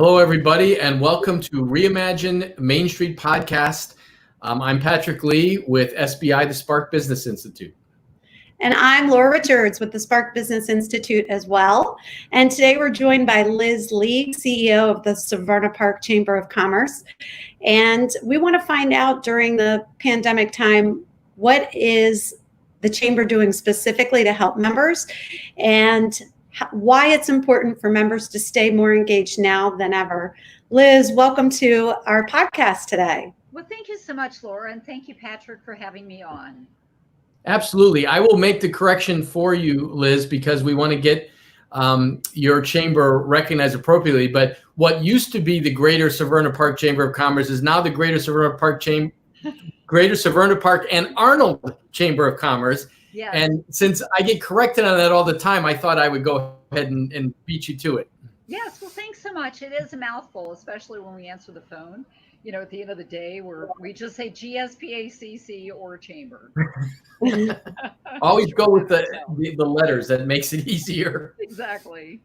Hello, everybody, and welcome to Reimagine Main Street podcast. I'm Patrick Lee with SBI, the Spark Business Institute. And I'm Laura Richards with the Spark Business Institute as well. And today we're joined by Liz Lee, CEO of the Severna Park Chamber of Commerce. And we want to find out during the pandemic time, what is the chamber doing specifically to help members and why it's important for members to stay more engaged now than ever. Liz, welcome to our podcast today. Well, thank you so much, Laura, and thank you, Patrick, for having me on. Absolutely. I will make the correction for you, Liz, because we want to get your chamber recognized appropriately. But what used to be the Greater Severna Park Chamber of Commerce is now the Greater Severna Park and Arnold Chamber of Commerce. Yes. And since I get corrected on that all the time, I thought I would go ahead and beat you to it. Yes. Well, thanks so much. It is a mouthful, especially when we answer the phone. You know, at the end of the day, we just say GSPA, CC, or chamber. Always go with the letters. That makes it easier. Exactly.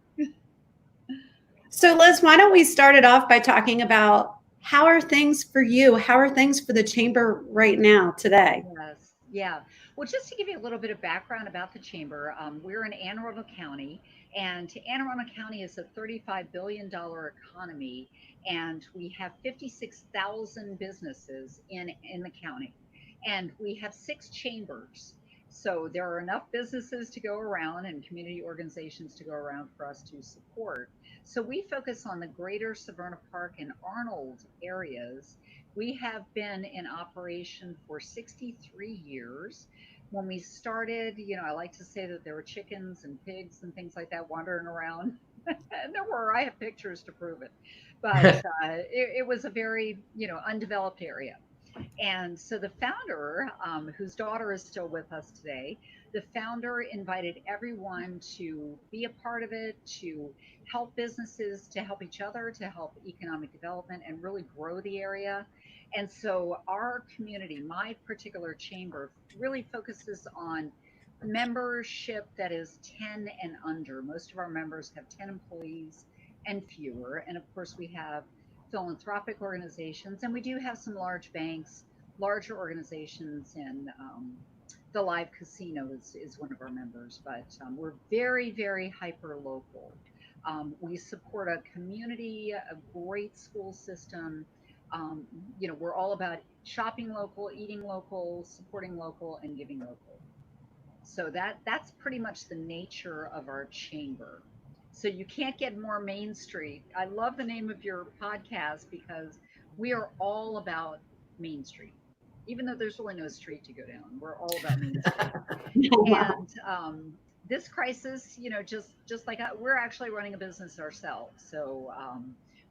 So Liz, why don't we start it off by talking about how are things for you? How are things for the chamber right now today? Yes. Yeah. Well, just to give you a little bit of background about the chamber, we're in Anne Arundel County, and Anne Arundel County is a $35 billion economy, and we have 56,000 businesses in the county, and we have 6 chambers. So there are enough businesses to go around and community organizations to go around for us to support. So we focus on the Greater Severna Park and Arnold areas. We have been in operation for 63 years. When we started, I like to say that there were chickens and pigs and things like that wandering around. And there were, I have pictures to prove it. But it was a very, undeveloped area. And so the founder, whose daughter is still with us today, the founder invited everyone to be a part of it, to help businesses, to help each other, to help economic development and really grow the area. And so our community, my particular chamber, really focuses on membership that is 10 and under. Most of our members have 10 employees and fewer. And of course, we have philanthropic organizations, and we do have some large banks, larger organizations, and the live casino is one of our members. But we're very, very hyper local. We support a community, a great school system. We're all about shopping local, eating local, supporting local, and giving local. So that's pretty much the nature of our chamber. So you can't get more Main Street. I love the name of your podcast because we are all about Main Street. Even though there's really no street to go down, we're all about Main Street. And this crisis, just like we're actually running a business ourselves. So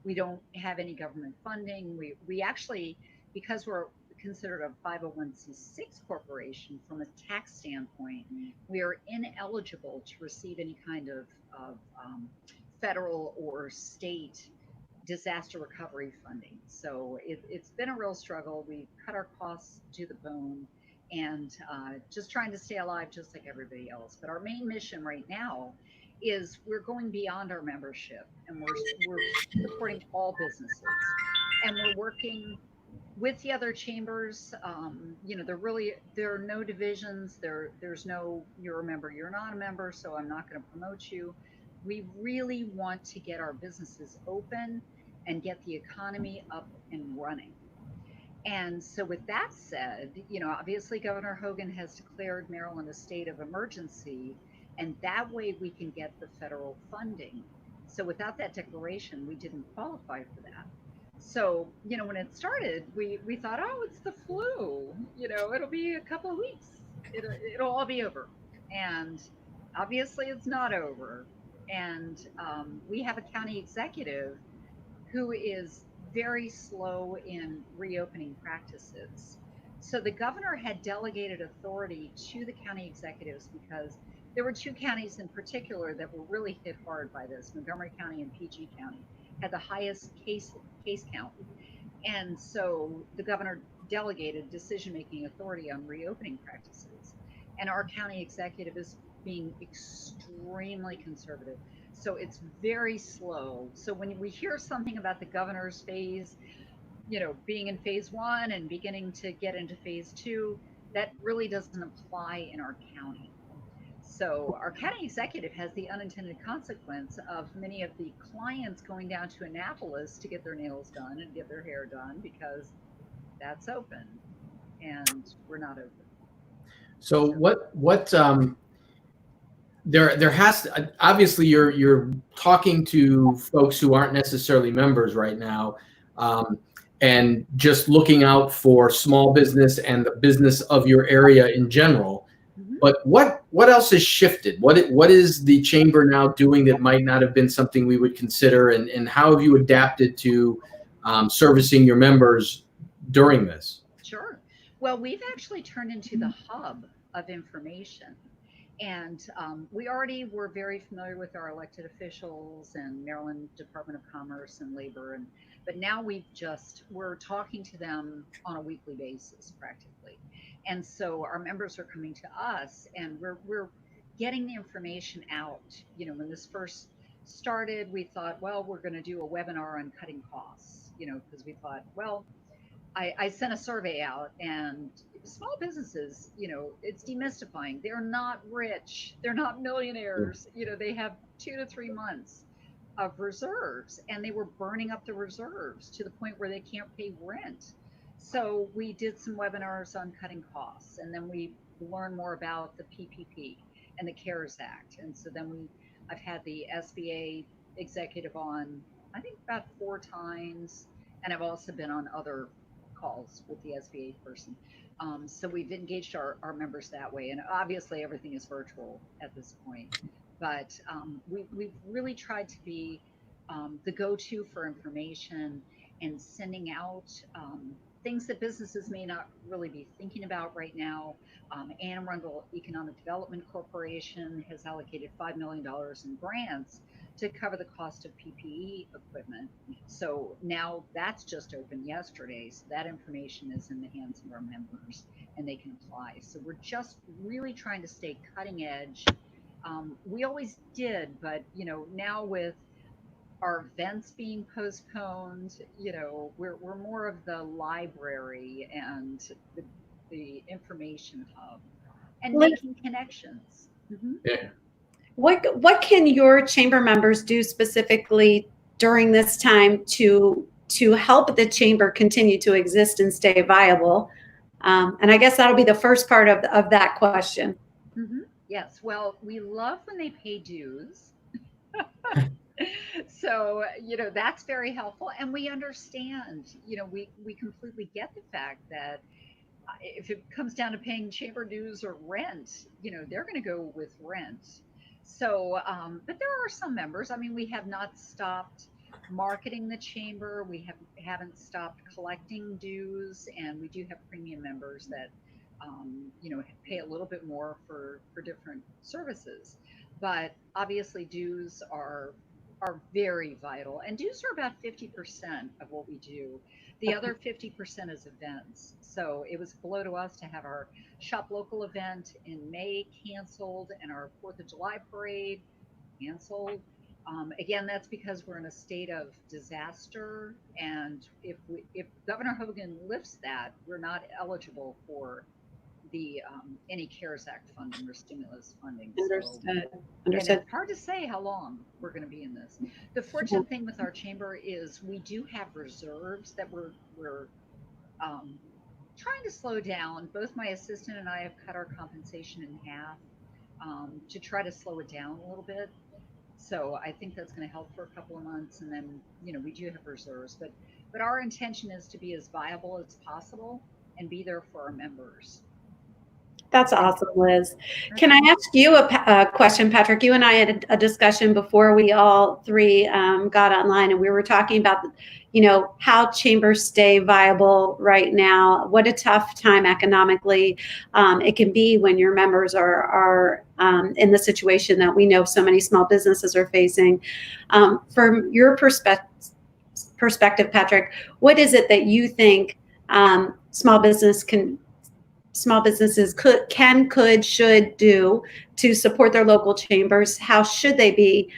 we don't have any government funding. We actually, because we're considered a 501c6 corporation, from a tax standpoint, we are ineligible to receive any kind of federal or state disaster recovery funding. So it's been a real struggle. We've cut our costs to the bone and just trying to stay alive just like everybody else. But our main mission right now is we're going beyond our membership, and we're supporting all businesses, and we're working with the other chambers. There are no divisions. There's no, you're a member, you're not a member, so I'm not going to promote you. We really want to get our businesses open and get the economy up and running. And so with that said, obviously Governor Hogan has declared Maryland a state of emergency, and that way we can get the federal funding. So without that declaration, we didn't qualify for that. So, when it started, we thought, oh, it's the flu, it'll be a couple of weeks. It'll all be over. And obviously it's not over. And we have a county executive who is very slow in reopening practices. So the governor had delegated authority to the county executives because there were 2 counties in particular that were really hit hard by this. Montgomery County and PG County had the highest case count. And so the governor delegated decision-making authority on reopening practices. And our county executive is being extremely conservative. So it's very slow. So when we hear something about the governor's phase, being in phase 1 and beginning to get into phase 2, that really doesn't apply in our county. So our county executive has the unintended consequence of many of the clients going down to Annapolis to get their nails done and get their hair done because that's open and we're not open. So there has to, obviously you're talking to folks who aren't necessarily members right now, and just looking out for small business and the business of your area in general. Mm-hmm. But what else has shifted? What is the chamber now doing that might not have been something we would consider, and how have you adapted to servicing your members during this? Sure. Well, we've actually turned into the hub of information. And we already were very familiar with our elected officials and Maryland Department of Commerce and Labor, but now we're talking to them on a weekly basis practically. And so our members are coming to us, and we're getting the information out. When this first started, we thought, well, we're going to do a webinar on cutting costs, because we thought, well, I sent a survey out, and small businesses, it's demystifying. They're not rich. They're not millionaires. They have 2 to 3 months of reserves, and they were burning up the reserves to the point where they can't pay rent. So we did some webinars on cutting costs, and then we learned more about the PPP and the CARES Act. And so then I've had the SBA executive on, I think, about 4 times, and I've also been on other calls with the SBA person. So we've engaged our members that way. And obviously everything is virtual at this point. But we've really tried to be the go-to for information and sending out things that businesses may not really be thinking about right now. Anne Arundel Economic Development Corporation has allocated $5 million in grants to cover the cost of PPE equipment. So now that's just opened yesterday. So that information is in the hands of our members and they can apply. So we're just really trying to stay cutting edge. We always did, but now with our events being postponed, we're more of the library and the information hub and making connections. Mm-hmm. Yeah. What can your chamber members do specifically during this time to help the chamber continue to exist and stay viable? And I guess that'll be the first part of that question. Mm-hmm. Yes. Well, we love when they pay dues. So, that's very helpful. And we understand, we completely get the fact that if it comes down to paying chamber dues or rent, they're going to go with rent. So, but there are some members. I mean, we have not stopped marketing the chamber. We haven't stopped collecting dues, and we do have premium members that, pay a little bit more for different services. But obviously, dues are very vital, and dues are about 50% of what we do. The other 50% is events. So it was a blow to us to have our Shop Local event in May canceled and our 4th of July parade canceled. Again, that's because we're in a state of disaster, and if Governor Hogan lifts that, we're not eligible for the any CARES Act funding or stimulus funding. Understood. And it's hard to say how long we're going to be in this. The fortunate thing with our chamber is we do have reserves that we're trying to slow down. Both my assistant and I have cut our compensation in half to try to slow it down a little bit. So I think that's going to help for a couple of months, and then we do have reserves. But our intention is to be as viable as possible and be there for our members. That's awesome, Liz. Can I ask you a question, Patrick? You and I had a discussion before we all three got online, and we were talking about, how chambers stay viable right now. What a tough time economically it can be when your members are in the situation that we know so many small businesses are facing. From your perspective, Patrick, what is it that you think small businesses should do to support their local chambers? How should they be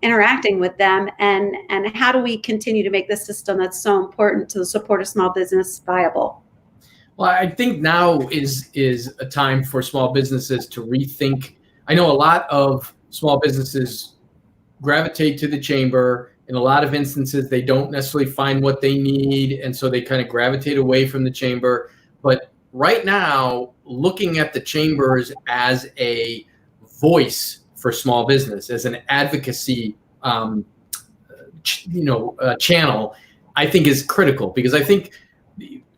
interacting with them? And how do we continue to make this system that's so important to the support of small business viable? Well, I think now is a time for small businesses to rethink. I know a lot of small businesses gravitate to the chamber. In a lot of instances, they don't necessarily find what they need, and so they kind of gravitate away from the chamber. But right now, looking at the chambers as a voice for small business, as an advocacy channel, I think is critical, because I think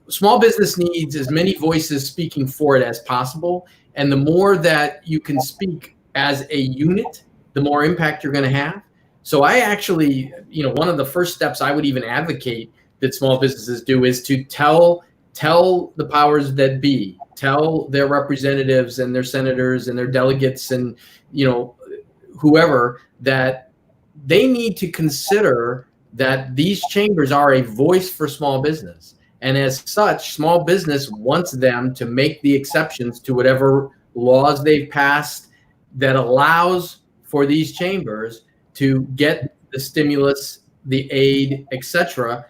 small business needs as many voices speaking for it as possible. And the more that you can speak as a unit, the more impact you're going to have. So I actually, one of the first steps I would even advocate that small businesses do is to tell the powers that be, tell their representatives and their senators and their delegates and, whoever, that they need to consider that these chambers are a voice for small business. And as such, small business wants them to make the exceptions to whatever laws they've passed that allows for these chambers to get the stimulus, the aid, etc.,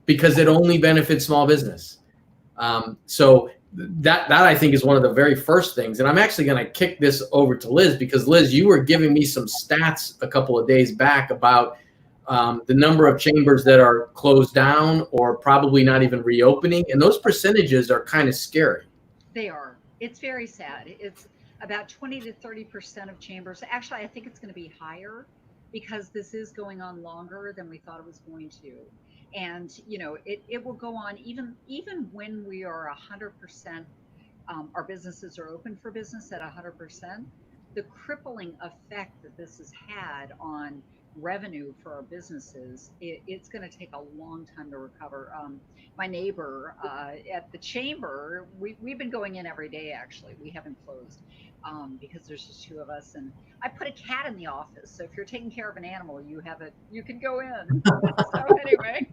because it only benefits small business. So that I think is one of the very first things. And I'm actually going to kick this over to Liz, because Liz, you were giving me some stats a couple of days back about the number of chambers that are closed down or probably not even reopening. And those percentages are kind of scary. They are. It's very sad. It's about 20 to 30% of chambers. Actually, I think it's going to be higher, because this is going on longer than we thought it was going to. And, it will go on even when we are 100%, our businesses are open for business at 100%. The crippling effect that this has had on revenue for our businesses, it's going to take a long time to recover. My neighbor at the chamber, we've been going in every day, actually. We haven't closed because there's just two of us. And I put a cat in the office. So if you're taking care of an animal, you can go in. So anyway,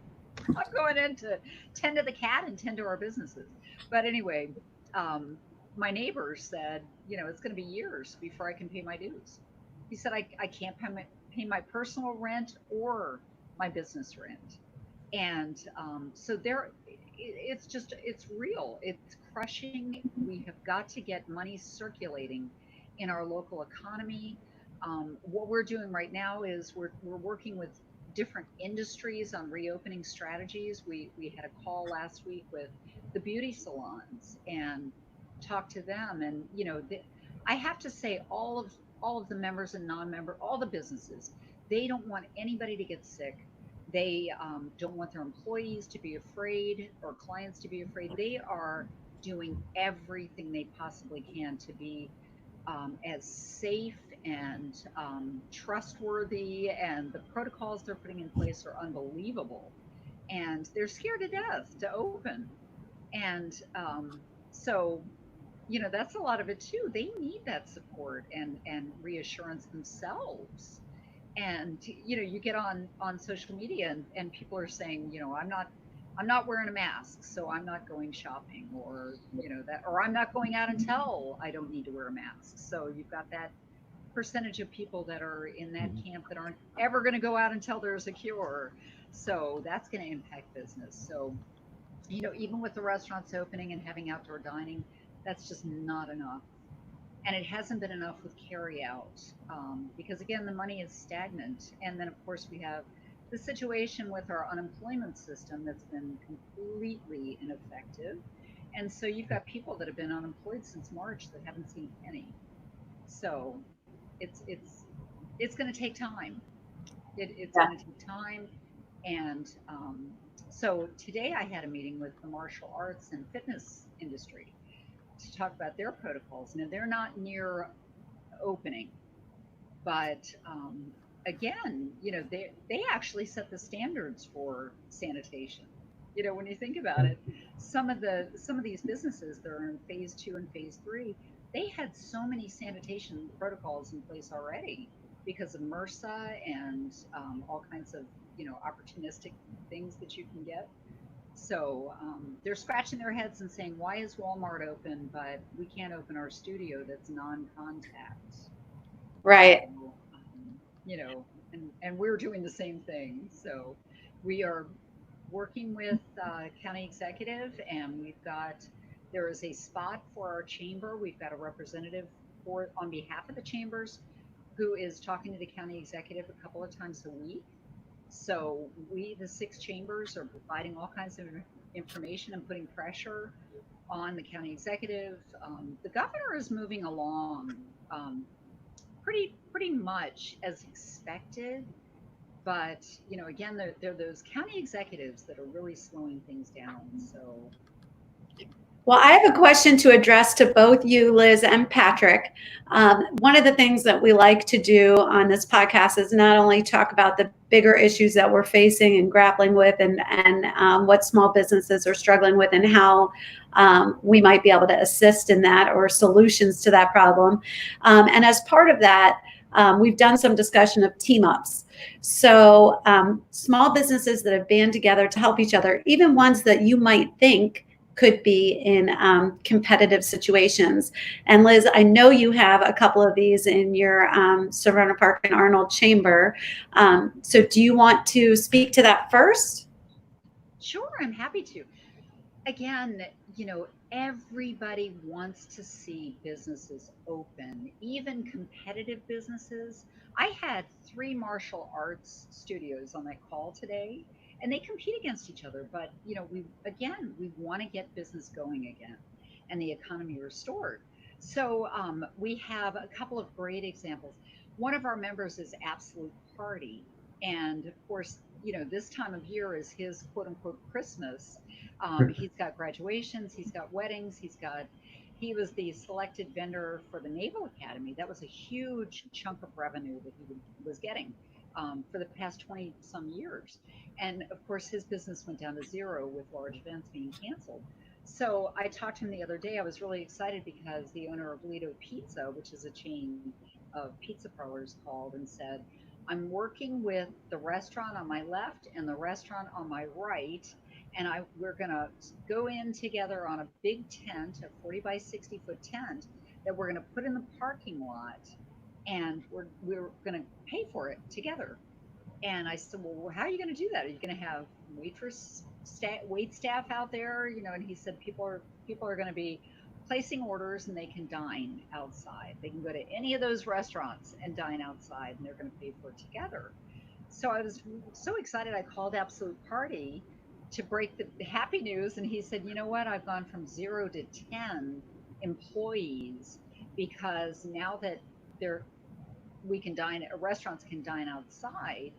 I'm going in to tend to the cat and tend to our businesses. But anyway, my neighbor said, it's going to be years before I can pay my dues. He said, I can't pay my personal rent or my business rent. And so it's real. It's crushing. We have got to get money circulating in our local economy. What we're doing right now is we're working with different industries on reopening strategies. We had a call last week with the beauty salons and talked to them. And I have to say, all of the members and non-member, all the businesses, they don't want anybody to get sick. They don't want their employees to be afraid or clients to be afraid. They are doing everything they possibly can to be as safe and trustworthy, and the protocols they're putting in place are unbelievable. And they're scared to death to open. And so, that's a lot of it too. They need that support and reassurance themselves. And you get on social media and people are saying, I'm not wearing a mask, so I'm not going shopping, or or I'm not going out until I don't need to wear a mask. So you've got that percentage of people that are in that camp that aren't ever going to go out until there's a cure. So that's going to impact business. So even with the restaurants opening and having outdoor dining, that's just not enough. And it hasn't been enough with carry out, because again, the money is stagnant. And then of course we have the situation with our unemployment system that's been completely ineffective. And so you've got people that have been unemployed since March that haven't seen a penny. So it's going to take time. It's going to take time. And so today I had a meeting with the martial arts and fitness industry to talk about their protocols. Now, they're not near opening, but again, they actually set the standards for sanitation. When you think about it, some of these businesses that are in phase 2 and phase 3, they had so many sanitation protocols in place already because of MRSA and all kinds of opportunistic things that you can get. So they're scratching their heads and saying, why is Walmart open, but we can't open our studio that's non-contact? Right. So, you know, and we're doing the same thing. So we are working with county executive, and there is a spot for our chamber. We've got a representative for on behalf of the chambers who is talking to the county executive a couple of times a week. So we, the 6 chambers, are providing all kinds of information and putting pressure on the county executive. The governor is moving along pretty much as expected, but again, they're those county executives that are really slowing things down. So. Well, I have a question to address to both you, Liz and Patrick. One of the things that we like to do on this podcast is not only talk about the bigger issues that we're facing and grappling with, and what small businesses are struggling with, and how we might be able to assist in that, or solutions to that problem. And as part of that, we've done some discussion of team ups. So small businesses that have banded together to help each other, even ones that you might think could be in competitive situations. And Liz, I know you have a couple of these in your Severna Park and Arnold chamber. So do you want to speak to that first? Sure, I'm happy to. Again, everybody wants to see businesses open, even competitive businesses. I had 3 martial arts studios on that call today, and they compete against each other. But we want to get business going again, and the economy restored. So we have a couple of great examples. One of our members is Absolute Party, and of course, this time of year is his quote unquote Christmas. He's got graduations, he's got weddings, he was the selected vendor for the Naval Academy. That was a huge chunk of revenue that he was getting for the past 20 some years. And of course, his business went down to zero with large events being canceled. So I talked to him the other day. I was really excited because the owner of Lido Pizza, which is a chain of pizza parlors, called and said, I'm working with the restaurant on my left and the restaurant on my right, and we're going to go in together on a big tent, a 40 by 60 foot tent that we're going to put in the parking lot, and we're going to pay for it together. And I said, well, how are you going to do that? Are you going to have wait staff out there? And he said people are going to be placing orders, and they can dine outside. They can go to any of those restaurants and dine outside, and they're going to pay for it together. So I was so excited. I called Absolute Party to break the happy news, and he said, you know what? I've gone from 0 to 10 employees, because now that restaurants can dine outside.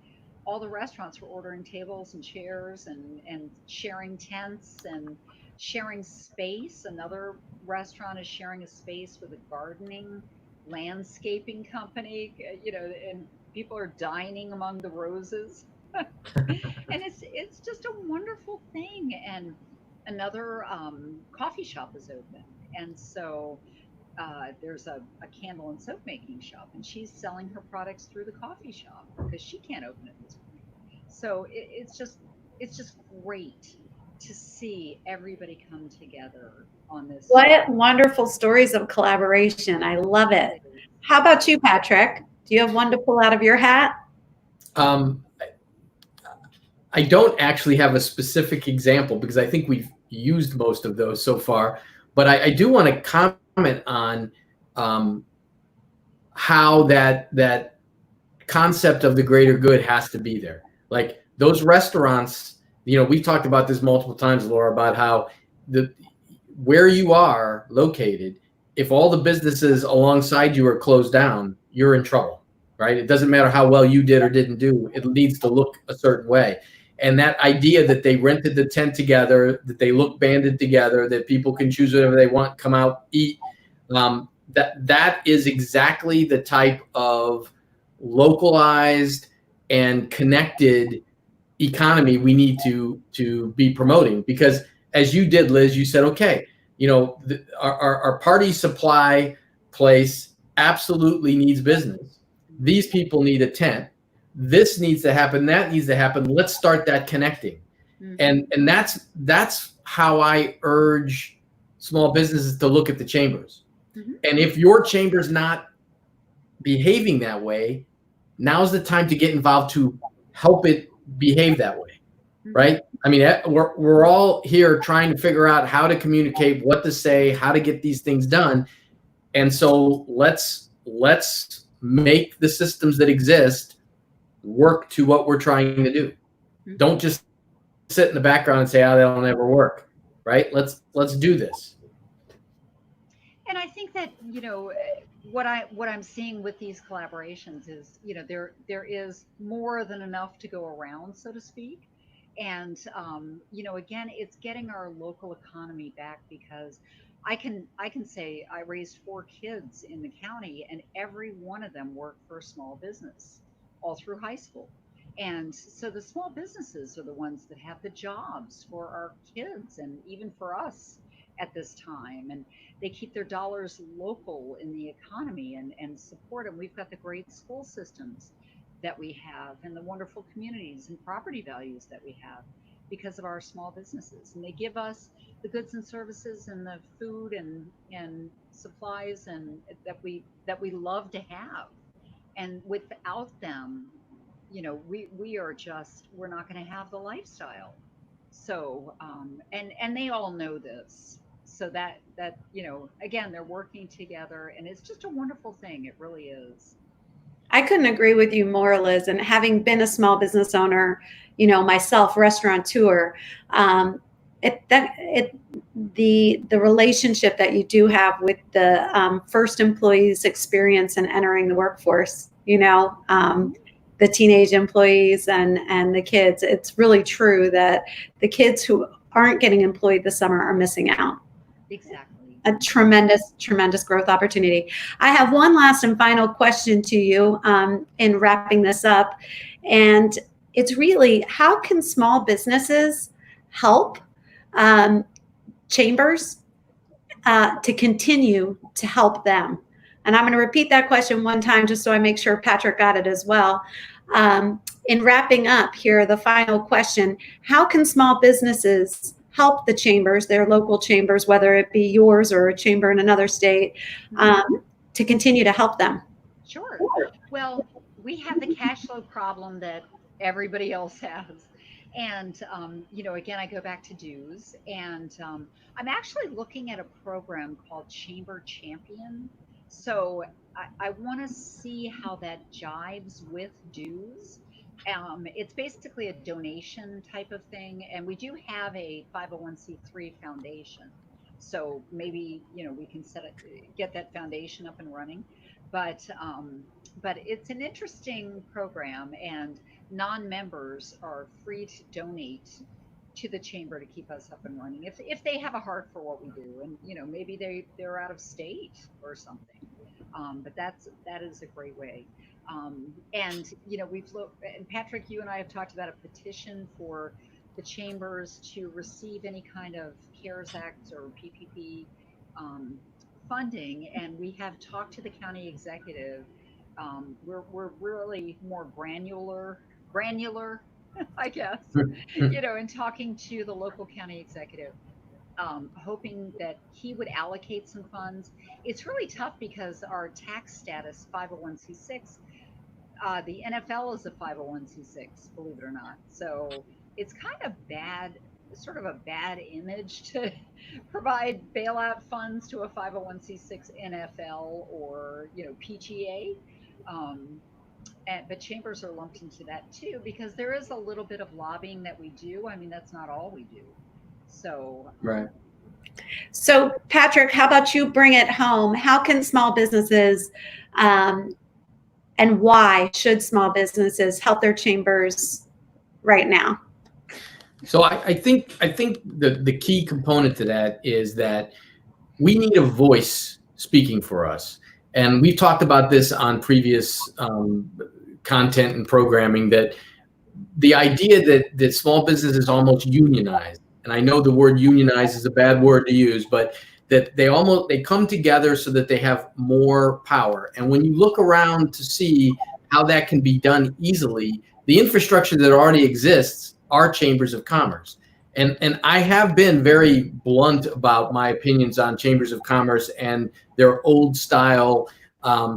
All the restaurants were ordering tables and chairs and sharing tents and sharing space. Another restaurant is sharing a space with a gardening landscaping company, and people are dining among the roses. And it's just a wonderful thing. And another coffee shop is open, and so there's a candle and soap making shop, and she's selling her products through the coffee shop because she can't open at this point. So it's just great to see everybody come together on this. What wonderful stories of collaboration. I love it. How about you, Patrick? Do you have one to pull out of your hat? I don't actually have a specific example, because I think we've used most of those so far, but I do want to comment on how that concept of the greater good has to be there. Like those restaurants, we've talked about this multiple times, Laura, about how where you are located, if all the businesses alongside you are closed down, you're in trouble, right? It doesn't matter how well you did or didn't do, it needs to look a certain way. And that idea that they rented the tent together, that they look banded together, that people can choose whatever they want, come out, eat, that is exactly the type of localized and connected economy we need to be promoting. Because as you did, Liz, you said, okay, our party supply place absolutely needs business. These people need a tent. This needs to happen. That needs to happen. Let's start that connecting. Mhm. And that's how I urge small businesses to look at the chambers. Mhm. And if your chamber's not behaving that way, now's the time to get involved to help it behave that way, Mhm. right? I mean, we're all here trying to figure out how to communicate, what to say, how to get these things done. And so let's make the systems that exist work to what we're trying to do. Mhm. Don't just sit in the background and say, "Oh, that'll never work," right? Let's do this. And I think that, what I'm seeing with these collaborations is, there is more than enough to go around, so to speak. And again, it's getting our local economy back, because I can say I raised 4 kids in the county, and every one of them worked for a small business all through high school. And so the small businesses are the ones that have the jobs for our kids and even for us at this time. And they keep their dollars local in the economy, and support them. We've got the great school systems that we have, and the wonderful communities and property values that we have because of our small businesses. And they give us the goods and services and the food and supplies and that we love to have. And without them, we're not going to have the lifestyle. So and they all know this, so that again, they're working together, and it's just a wonderful thing. It really is. I couldn't agree with you more, Liz. And having been a small business owner, myself, restaurateur, the relationship that you do have with the first employees' experience in entering the workforce, the teenage employees and the kids. It's really true that the kids who aren't getting employed this summer are missing out. Exactly. A tremendous growth opportunity. I have one last and final question to you in wrapping this up. And it's really, how can small businesses help chambers to continue to help them? And I'm going to repeat that question one time just so I make sure Patrick got it as well. In wrapping up here, the final question: how can small businesses help the chambers, their local chambers, whether it be yours or a chamber in another state, to continue to help them? Sure. Well, we have the cash flow problem that everybody else has. And, again, I go back to dues. And I'm actually looking at a program called Chamber Champion. So I want to see how that jives with dues. It's basically a donation type of thing. And we do have a 501c3 foundation. So maybe, we can get that foundation up and running. But it's an interesting program, and non-members are free to donate to the chamber to keep us up and running if they have a heart for what we do, and maybe they're out of state or something. But that is a great way. And we've looked, and Patrick, you and I have talked about a petition for the chambers to receive any kind of CARES Act or PPP um, funding, and we have talked to the county executive. We're really more granular, I guess, in talking to the local county executive, hoping that he would allocate some funds. It's really tough because our tax status 501c6, the NFL is a 501c6, believe it or not. So it's kind of bad, sort of a bad image to provide bailout funds to a 501c6 NFL or PGA. Um, but chambers are lumped into that too, because there is a little bit of lobbying that we do. I mean, that's not all we do. So Right. So, Patrick, how about you bring it home? How can small businesses and why should small businesses help their chambers right now? So I think the key component to that is that we need a voice speaking for us. And we've talked about this on previous content and programming, that the idea that small business is almost unionized. And I know the word unionized is a bad word to use, but that they come together so that they have more power. And when you look around to see how that can be done easily, the infrastructure that already exists our chambers of commerce. And I have been very blunt about my opinions on chambers of commerce and their old style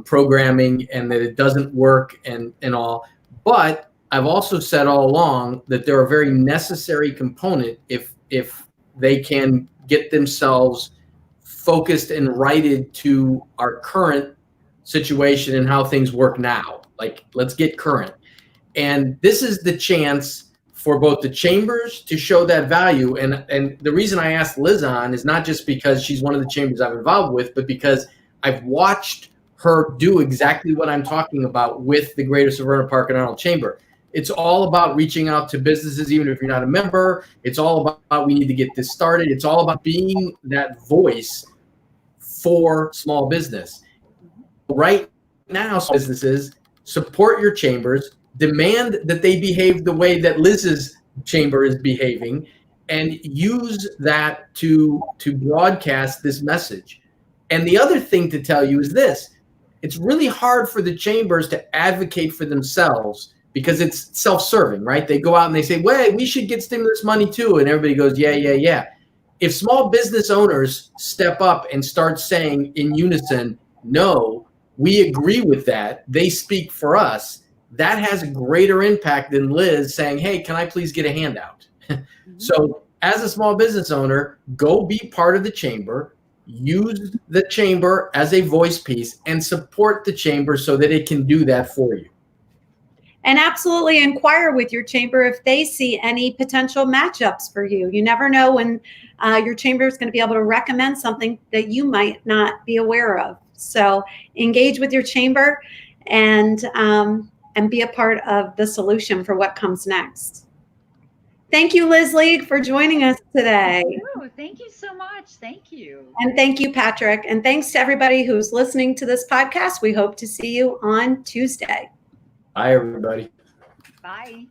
programming, and that it doesn't work and all. But I've also said all along that they're a very necessary component if they can get themselves focused and righted to our current situation and how things work now. Like, let's get current. And this is the chance for both the chambers to show that value. And the reason I asked Liz on is not just because she's one of the chambers I'm involved with, but because I've watched her do exactly what I'm talking about with the Greater Severna Park and Arnold Chamber. It's all about reaching out to businesses, even if you're not a member. It's all about, we need to get this started. It's all about being that voice for small business. Right now, businesses, support your chambers, demand that they behave the way that Liz's chamber is behaving, and use that to broadcast this message. And the other thing to tell you is this: it's really hard for the chambers to advocate for themselves because it's self-serving, right? They go out and they say, well, we should get stimulus money too. And everybody goes, yeah, yeah, yeah. If small business owners step up and start saying in unison, no, we agree with that, they speak for us, that has a greater impact than Liz saying, hey, can I please get a handout? So as a small business owner, go be part of the chamber, use the chamber as a voice piece, and support the chamber so that it can do that for you. And absolutely inquire with your chamber if they see any potential matchups for you. You never know when your chamber is going to be able to recommend something that you might not be aware of. So engage with your chamber and be a part of the solution for what comes next. Thank you, Liz League, for joining us today. Thank you so much. Thank you. And thank you, Patrick. And thanks to everybody who's listening to this podcast. We hope to see you on Tuesday. Bye, everybody. Bye.